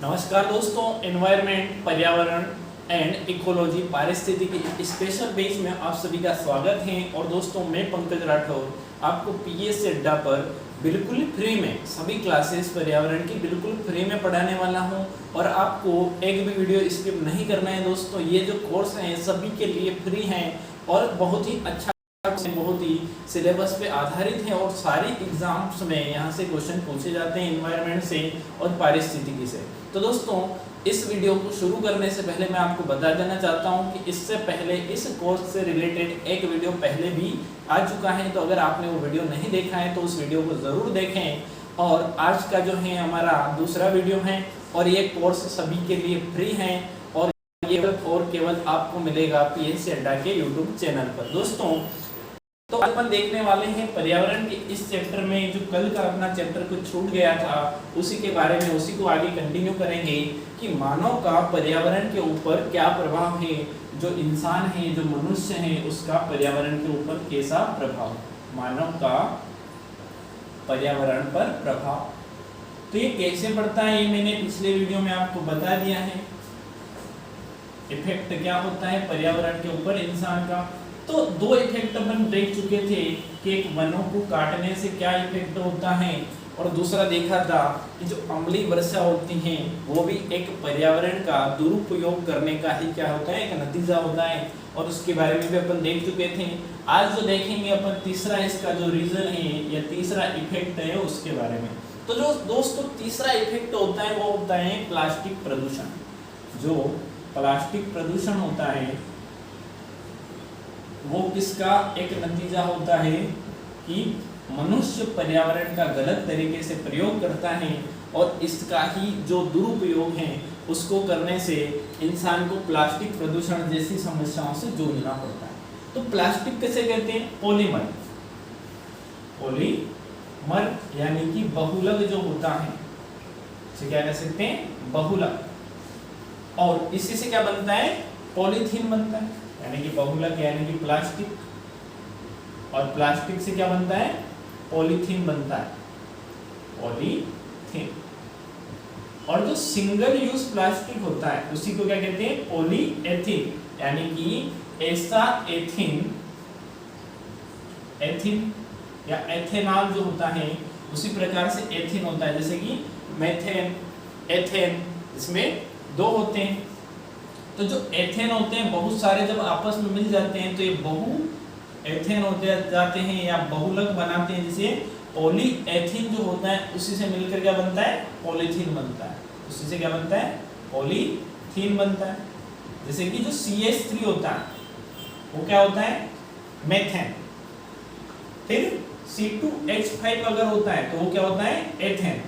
नमस्कार दोस्तों, एनवायरनमेंट, पर्यावरण एंड इकोलॉजी पारिस्थितिकी स्पेशल बैच में आप सभी का स्वागत है। और दोस्तों, मैं पंकज राठौर आपको पीएस अड्डा पर बिल्कुल फ्री में सभी क्लासेस पर्यावरण की बिल्कुल फ्री में पढ़ाने वाला हूं। और आपको एक भी वीडियो स्किप नहीं करना है दोस्तों। ये जो कोर्स हैं सभी के लिए फ्री हैं और बहुत ही अच्छा, बहुत ही सिलेबस पे आधारित है और सारी एग्जाम्स में यहाँ से क्वेश्चन पूछे जाते हैं एनवायरनमेंट से और पारिस्थितिकी से। तो दोस्तों, इस वीडियो को शुरू करने से पहले मैं आपको बता देना चाहता हूँ कि इससे पहले इस कोर्स से रिलेटेड एक वीडियो पहले भी आ चुका है। तो अगर आपने वो वीडियो नहीं देखा है तो उस वीडियो को ज़रूर देखें। और आज का जो है हमारा दूसरा वीडियो है और ये कोर्स सभी के लिए फ्री है और केवल आपको मिलेगा पीएस अड्डा के यूट्यूब चैनल पर। दोस्तों, तो अपन देखने वाले हैं पर्यावरण के इस चैप्टर में जो कल का अपना चैप्टर कुछ छूट गया था उसी के बारे में, उसी को आगे कंटिन्यू करेंगे कि मानव का पर्यावरण के ऊपर क्या प्रभाव है, जो इंसान है, जो मनुष्य है, उसका पर्यावरण के ऊपर कैसा प्रभाव, मानव का पर्यावरण पर प्रभाव। तो ये कैसे पड़ता है ये मैंने पिछले वीडियो में आपको बता दिया है। इफेक्ट क्या होता है पर्यावरण के ऊपर इंसान का। तो दो इफेक्ट अपन देख चुके थे कि एक वनों को काटने से क्या इफेक्ट होता है और दूसरा देखा था कि जो अम्लीय वर्षा होती है वो भी एक पर्यावरण का दुरुपयोग करने का ही क्या होता है, एक नतीजा होता है। और उसके बारे में भी अपन देख चुके थे। आज जो देखेंगे अपन तीसरा इसका जो रीजन है या तीसरा इफेक्ट है उसके बारे में। तो जो दोस्तों तीसरा इफेक्ट होता है वो होता है प्लास्टिक प्रदूषण। जो प्लास्टिक प्रदूषण होता है वो किसका एक नतीजा होता है कि मनुष्य पर्यावरण का गलत तरीके से प्रयोग करता है और इसका ही जो दुरुपयोग है उसको करने से इंसान को प्लास्टिक प्रदूषण जैसी समस्याओं से जूझना पड़ता है। तो प्लास्टिक किसे कहते हैं? पॉलीमर। पॉलीमर यानी कि बहुलक जो होता है इसे क्या कह सकते हैं? बहुलक। और इसी से क्या बनता है? पॉलीथीन बनता है, यानी कि बहुलक यानी कि प्लास्टिक। और प्लास्टिक से क्या बनता है? पॉलीथीन बनता है, पॉलीथीन। और जो सिंगल यूज प्लास्टिक होता है उसी को क्या कहते हैं? पॉलीएथीन, यानी कि ऐसा एथीन, एथीन या एथेनॉल जो होता है उसी प्रकार से एथीन होता है। जैसे कि मेथेन, एथेन, इसमें दो होते हैं। तो जो एथेन होते हैं बहुत सारे जब आपस में मिल जाते हैं तो ये बहु एथेन होते जाते हैं या बहुलक बनाते हैं। जैसे पॉलीएथीन जो होता है उसी से मिलकर क्या बनता है? पॉलीथीन बनता है। उसी से क्या बनता है? पॉलीथीन बनता है। जैसे कि जो CH3 होता है वो क्या होता है? मेथेन। फिर C2H5 अगर होता है तो वो क्या होता है? एथेन।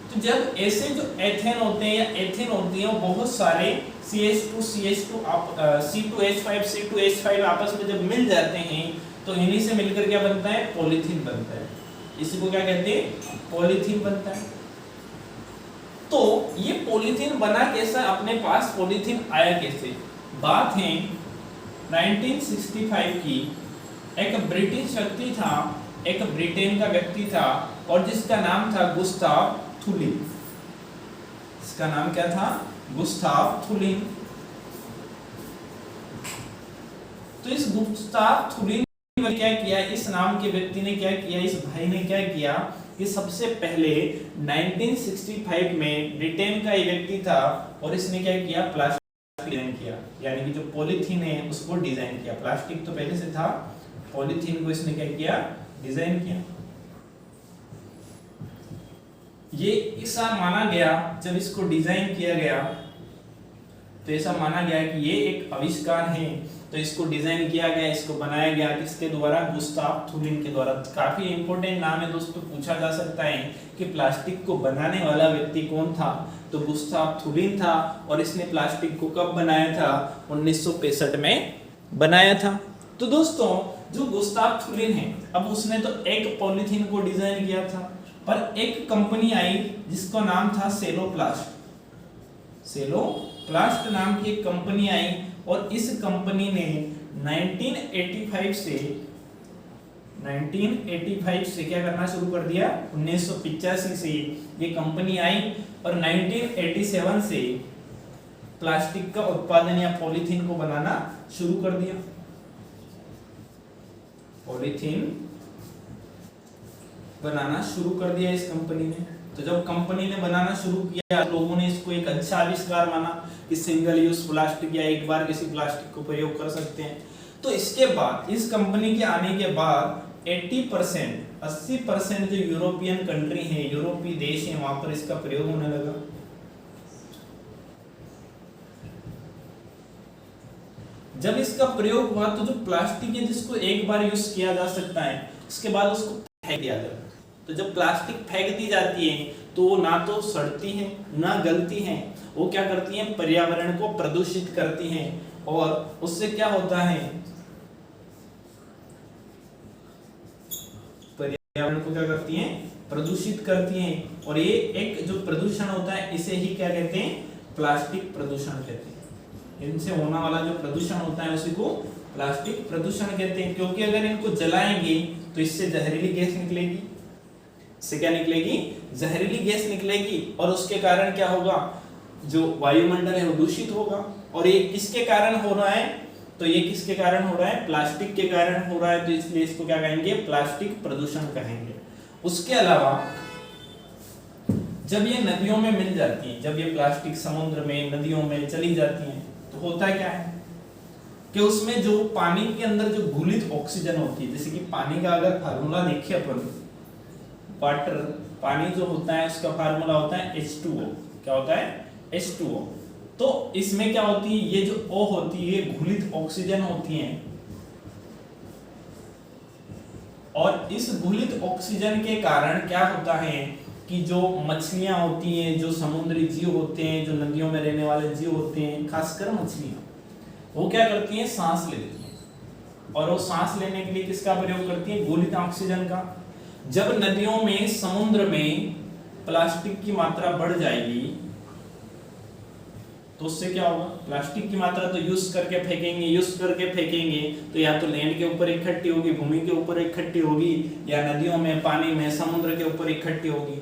तो जब ऐसे जो एथेन होते हैं या एथेन होती है वो बहुत सारे CH2 C2H5 C2H5 आपस में जब मिल जाते हैं तो इन्हीं से मिलकर क्या बनता है? पॉलीथीन बनता है। इसी को क्या कहते हैं? पॉलीथीन बनता है। तो ये पॉलीथीन बना कैसा, अपने पास पॉलीथीन आया कैसे? बात है 1965 की। एक ब्रिटिश व्यक्ति था, एक ब्रिटेन का व्यक्ति था और जिसका नाम था गुस्ताव थुलिन। इसका नाम क्या था? गुस्ताव थुलिन। तो इस गुस्ताव थुलिन ने क्या किया, इस नाम के व्यक्ति ने क्या किया, इस भाई ने क्या किया कि सबसे पहले 1965 में ब्रिटेन का ये व्यक्ति था और इसने क्या किया? प्लास्टिक डिजाइन किया, यानी कि जो पॉलीथीन है उसको डिजाइन किया। प्लास्टिक तो पहले से था, पॉलीथीन को इसने क्या किया? डिजाइन किया। ये ऐसा माना गया, जब इसको डिजाइन किया गया तो ऐसा माना गया कि ये एक आविष्कार है। तो इसको डिजाइन किया गया, इसको बनाया गया किसके द्वारा? गुस्ताव थुलिन के द्वारा। काफी इंपॉर्टेंट नाम है दोस्तों, पूछा जा सकता है कि प्लास्टिक को बनाने वाला व्यक्ति कौन था? तो गुस्ताव थुलिन था। और इसने प्लास्टिक को कब बनाया था? 1965 में बनाया था। तो दोस्तों, जो गुस्ताव थुलिन है, अब उसने तो एक पॉलीथीन को डिजाइन किया था, पर एक कंपनी आई जिसका नाम था सेलोप्लास्ट। सेलोप्लास्ट नाम की एक कंपनी आई और इस कंपनी ने 1985 से 1985 से क्या करना शुरू कर दिया, 1985 से ये कंपनी आई और 1987 से प्लास्टिक का उत्पादन या पॉलीथीन को बनाना शुरू कर दिया। पॉलीथीन बनाना शुरू कर दिया इस कंपनी ने। तो जब कंपनी ने बनाना शुरू किया, लोगों ने इसको एक अच्छा आविष्कार माना कि सिंगल यूज प्लास्टिक या एक बार किसी प्लास्टिक को प्रयोग कर सकते हैं। तो इसके बाद इस कंपनी के आने के बाद 80% जो यूरोपियन कंट्री है, यूरोपीय देश है, वहां पर इसका प्रयोग होने लगा। जब इसका प्रयोग हुआ तो जो प्लास्टिक है जिसको एक बार यूज किया जा सकता है, उसके बाद उसको फेंक दिया जाता है। तो जब प्लास्टिक फेंक दी जाती है तो वो ना तो सड़ती है ना गलती है, वो क्या करती है, पर्यावरण को प्रदूषित करती हैं और उससे क्या होता है, पर्यावरण को क्या करती हैं, प्रदूषित करती हैं। और ये एक जो प्रदूषण होता है इसे ही क्या कहते हैं, प्लास्टिक प्रदूषण कहते हैं। इनसे होने वाला जो प्रदूषण होता है उसी को प्लास्टिक प्रदूषण कहते हैं। क्योंकि अगर इनको जलाएंगे तो इससे जहरीली गैस निकलेगी। इससे क्या निकलेगी, जहरीली गैस निकलेगी और उसके कारण क्या होगा, जो वायुमंडल है वो दूषित होगा। और ये किसके कारण हो रहा है, तो ये किसके कारण हो रहा है, प्लास्टिक के कारण हो रहा है। तो इसलिए इसको क्या कहेंगे, प्लास्टिक प्रदूषण कहेंगे। उसके अलावा जब ये नदियों में मिल जाती है, जब ये प्लास्टिक समुद्र में, नदियों में चली जाती है, तो होता क्या है कि उसमें जो पानी के अंदर जो घुलित ऑक्सीजन होती है, जैसे कि पानी का अगर फार्मूला देखिए अपन, वाटर, पानी जो होता है उसका फार्मूला होता है H2O। क्या होता है, H2O। तो इसमें क्या होती है, ये जो O होती है घुलित ऑक्सीजन होती है, और इस घुलित ऑक्सीजन के कारण क्या होता है कि जो मछलियां होती हैं, जो समुद्री जीव होते हैं, जो नदियों में रहने वाले जीव होते हैं, खासकर मछलियां, वो क्या करती हैं, सांस ले लेती हैं। और वो सांस लेने के लिए किसका प्रयोग करती हैं, घुलित ऑक्सीजन का। जब नदियों में, समुद्र में प्लास्टिक की मात्रा बढ़ जाएगी तो उससे क्या होगा, प्लास्टिक की मात्रा तो यूज करके फेंकेंगे तो या तो लैंड के ऊपर इकट्ठी होगी, भूमि के ऊपर इकट्ठी होगी, या नदियों में, पानी में, समुद्र के ऊपर इकट्ठी होगी।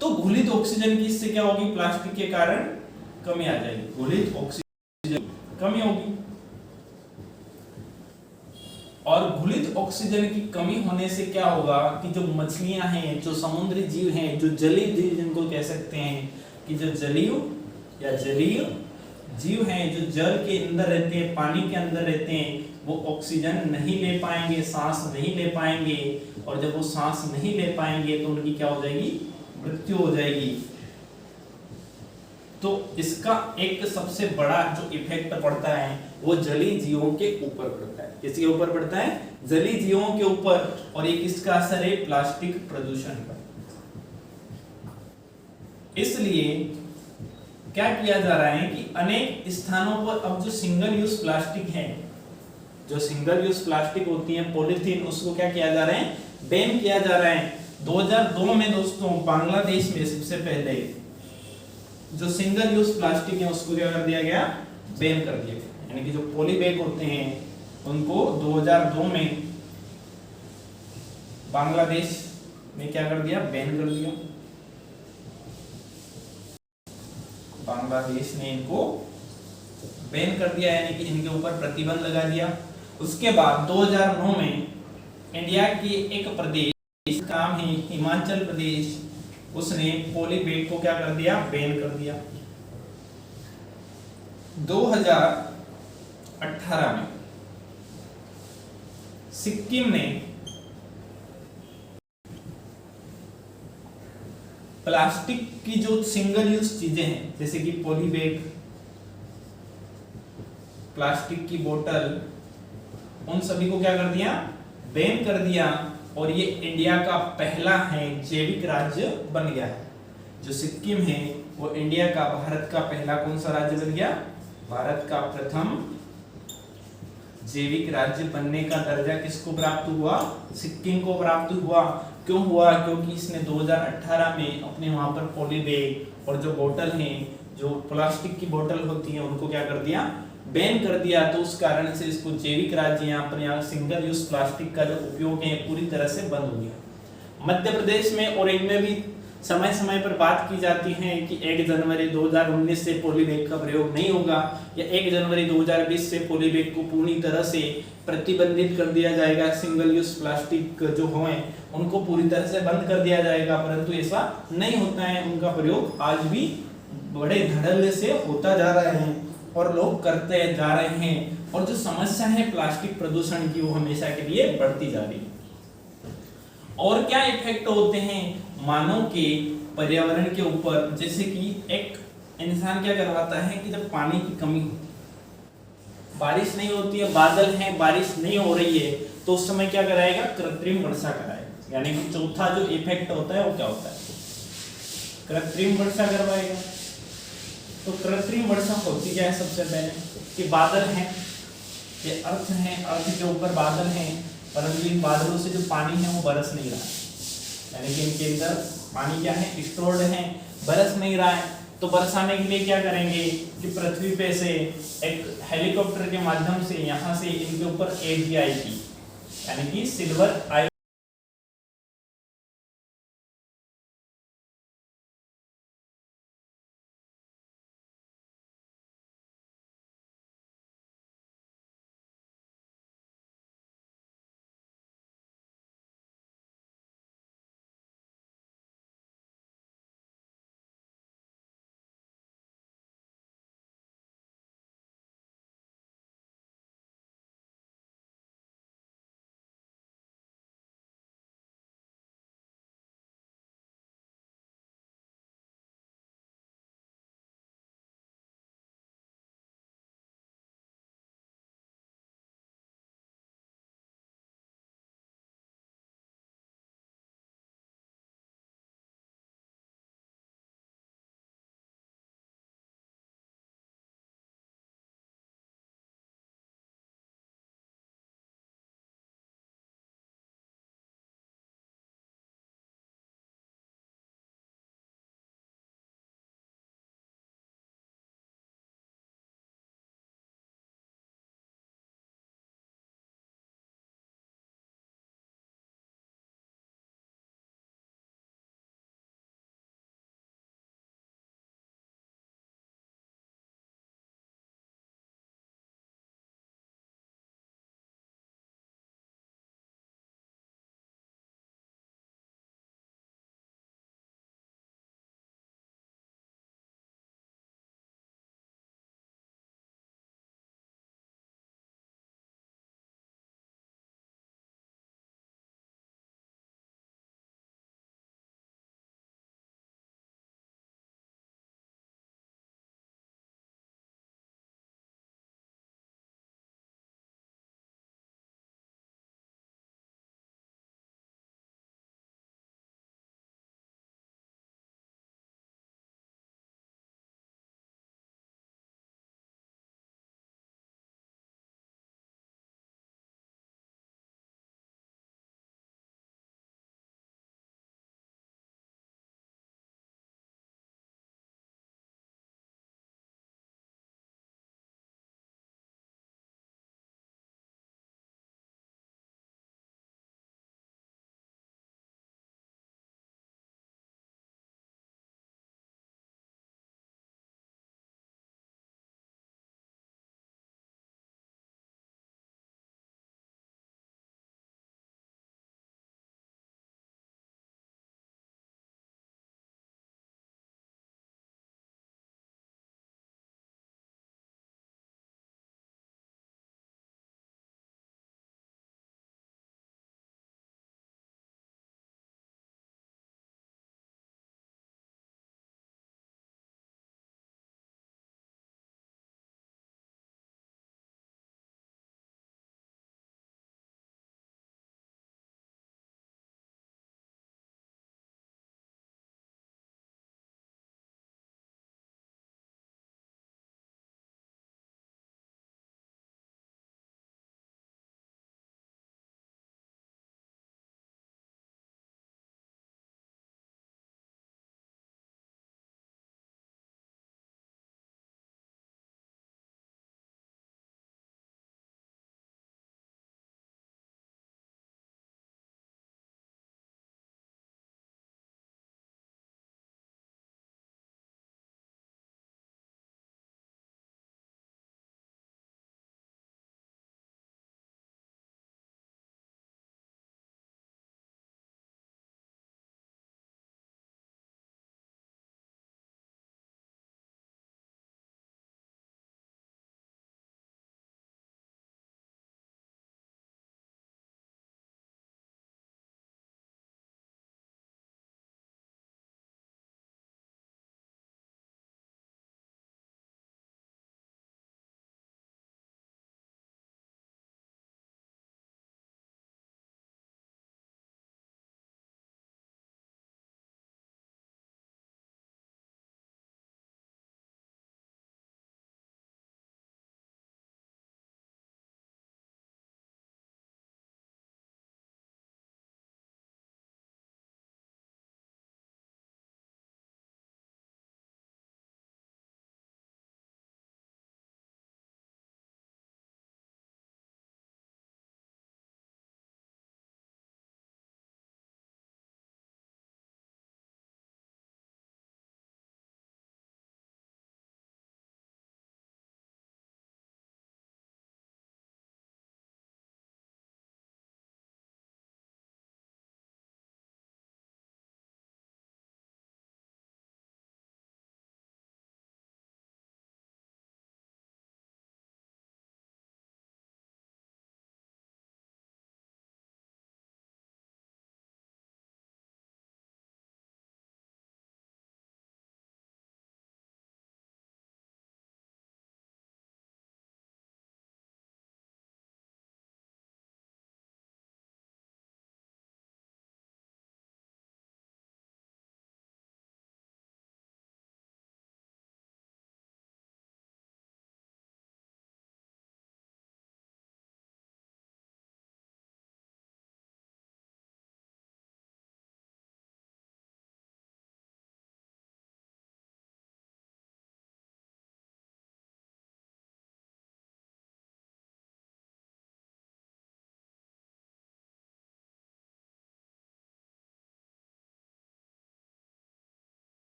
तो घुलित ऑक्सीजन की इससे क्या होगी, प्लास्टिक के कारण कमी आ जाएगी, घुलित ऑक्सीजन कमी होगी। और घुलित ऑक्सीजन की कमी होने से क्या होगा कि जो मछलियां हैं, जो समुद्री जीव हैं, जो जलीय जीव जिनको कह सकते हैं, कि जो जलीय जीव हैं, जो जल के अंदर रहते हैं, पानी के अंदर रहते हैं, वो ऑक्सीजन नहीं ले पाएंगे, सांस नहीं ले पाएंगे। और जब वो सांस नहीं ले पाएंगे तो उनकी क्या हो जाएगी, मृत्यु हो जाएगी। तो इसका एक सबसे बड़ा जो इफेक्ट पड़ता है वो जलीय जीवों के ऊपर पड़ता है। किसके ऊपर पड़ता है, जलीय जीवों के ऊपर। और ये किसका असर है, प्लास्टिक प्रदूषण का। इसलिए क्या किया जा रहा है कि अनेक स्थानों पर अब जो सिंगल यूज प्लास्टिक है, जो सिंगल यूज प्लास्टिक होती है, पॉलीथीन, उसको क्या किया जा रहा है, बैन किया जा रहा है। 2002 में दोस्तों बांग्लादेश में सबसे पहले जो सिंगल यूज प्लास्टिक है उसको क्या कर दिया गया, बैन कर दिया गया। यानी कि जो पॉली बैग होते हैं उनको 2002 में बांग्लादेश में क्या कर दिया, बैन कर दिया। बांग्लादेश ने इनको बैन कर दिया, यानी कि इनके ऊपर प्रतिबंध लगा दिया। उसके बाद 2009 में इंडिया के एक प्रदेश, काम है हिमाचल प्रदेश, उसने पॉली बैग को क्या कर दिया, बैन कर दिया। 2018 में सिक्किम ने प्लास्टिक की जो सिंगल यूज चीजें हैं, जैसे कि पॉली बैग, प्लास्टिक की बोतल, उन सभी को क्या कर दिया, बैन कर दिया। और ये इंडिया का पहला है जैविक राज्य बन गया है। जो सिक्किम है वो इंडिया का, भारत का पहला कौन सा राज्य बन गया, भारत का प्रथम जैविक राज्य बनने का दर्जा किसको प्राप्त हुआ, सिक्किम को प्राप्त हुआ। क्यों हुआ, क्योंकि इसने 2018 में अपने वहां पर पॉली बैग और जो बोतल हैं, जो प्लास्टिक की बोतल होती है, उनको क्या कर दिया, बैन कर दिया, तो उस कारण से इसको जैविक राज्य यहाँ पर यहाँ सिंगल यूज प्लास्टिक का जो उपयोग है पूरी तरह से बंद हो गया। मध्य प्रदेश में और इनमें भी समय समय पर बात की जाती है कि 1 जनवरी 2019 से पॉलीबैग का प्रयोग नहीं होगा, या 1 जनवरी 2020 से पॉलीबैग को पूरी तरह से प्रतिबंधित कर दिया जाएगा, सिंगल यूज प्लास्टिक जो हों उनको पूरी तरह से बंद कर दिया जाएगा, परंतु ऐसा नहीं होता है। उनका प्रयोग आज भी बड़े धड़ल्ले से होता जा रहा है और लोग करते जा रहे हैं, और जो समस्या है प्लास्टिक प्रदूषण की वो हमेशा के लिए बढ़ती जा रही है। और क्या इफेक्ट होते हैं मानव के पर्यावरण के ऊपर, जैसे कि एक इंसान क्या करवाता है कि जब पानी की कमी होती है, बारिश नहीं होती है, बादल है, बारिश नहीं हो रही है, तो उस समय क्या कराएगा, कृत्रिम वर्षा कराएगा। यानी कि चौथा जो इफेक्ट होता है वो क्या होता है, कृत्रिम वर्षा करवाएगा। तो कृत्रिम वर्षा होती क्या है, सबसे पहले कि बादल हैं, ये अर्थ है, अर्थ के ऊपर बादल हैं, परंतु इन बादलों से जो पानी है वो बरस नहीं रहा है, यानी कि इनके अंदर पानी क्या है, स्टोर्ड है, बरस नहीं रहा है। तो बरसाने के लिए क्या करेंगे कि पृथ्वी पे से एक हेलीकॉप्टर के माध्यम से यहाँ से इनके ऊपर AgI की यानी कि सिल्वर